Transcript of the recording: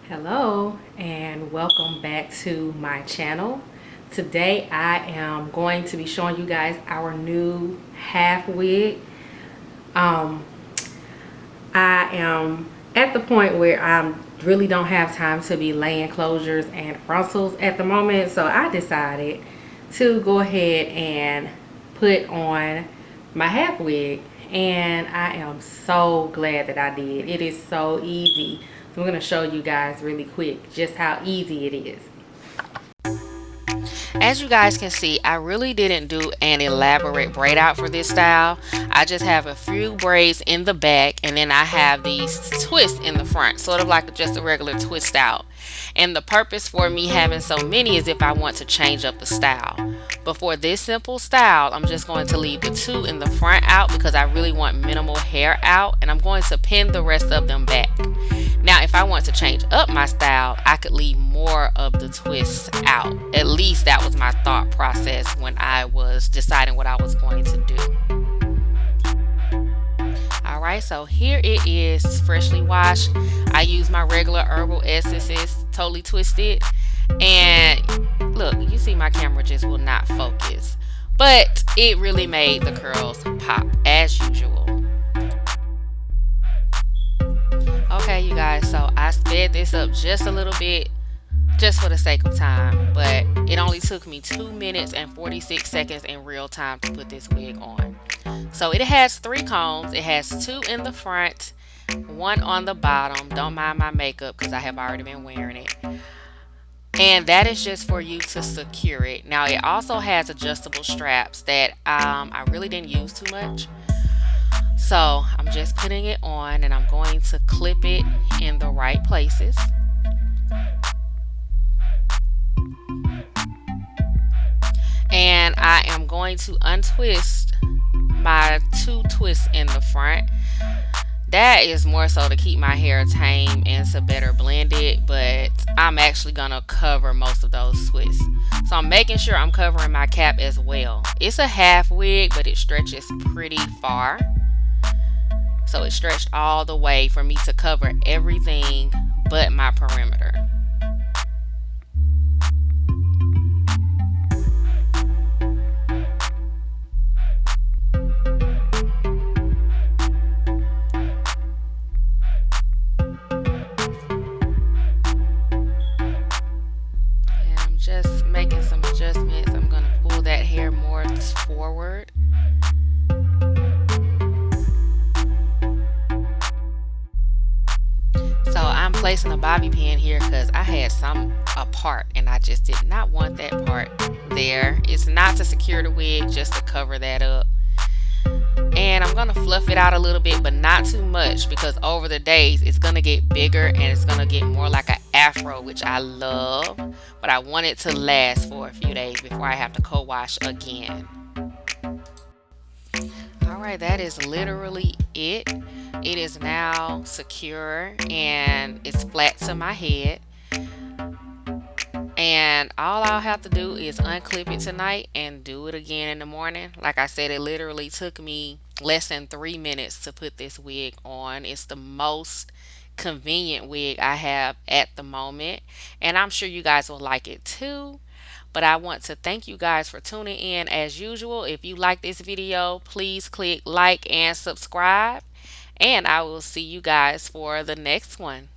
Hello and welcome back to my channel. Today I am going to be showing you guys our new half wig. Um, I am at the point where I really don't have time to be laying closures and frontals at the moment, so I decided to go ahead and put on my half wig, and I am so glad that I did. It is so easy. So I'm going to show you guys really quick just how easy it is. As you guys can see, I really didn't do an elaborate braid out for this style. I just have a few braids in the back and then I have these twists in the front, sort of like just a regular twist out. And the purpose for me having so many is if I want to change up the style. But for this simple style, I'm just going to leave the two in the front out because I really want minimal hair out, and I'm going to pin the rest of them back. Now, if I want to change up my style, I could leave more of the twists out. At least that was my thought process when I was deciding what I was going to do. Alright, so here it is, freshly washed. I use my regular herbal essences, totally twisted. And look, you see my camera just will not focus. But it really made the curls pop as usual. Okay, you guys, so I sped this up just a little bit just for the sake of time, but it only took me 2 minutes and 46 seconds in real time to put this wig on. So it has 3 combs. It has 2 in the front, 1 on the bottom. Don't mind my makeup because I have already been wearing it. And that is just for you to secure it. Now it also has adjustable straps that I really didn't use too much. So I'm just putting it on and I'm going to clip it in the right places. And I am going to untwist my 2 twists in the front. That is more so to keep my hair tame and to better blend it, but I'm actually going to cover most of those twists. So I'm making sure I'm covering my cap as well. It's a half wig, but it stretches pretty far. So it stretched all the way for me to cover everything but my perimeter. And I'm just making some adjustments. I'm going to pull that hair more forward. So I'm placing a bobby pin here because I had some apart and I just did not want that part there. It's not to secure the wig, just to cover that up. And I'm going to fluff it out a little bit, but not too much, because over the days it's going to get bigger and it's going to get more like an afro, which I love. But I want it to last for a few days before I have to co-wash again. Alright, that is literally it. It is now secure and it's flat to my head. And all I'll have to do is unclip it tonight and do it again in the morning. Like I said, it literally took me less than 3 minutes to put this wig on. It's the most convenient wig I have at the moment, and I'm sure you guys will like it too. But I want to thank you guys for tuning in as usual. If you like this video, please click like and subscribe, and I will see you guys for the next one.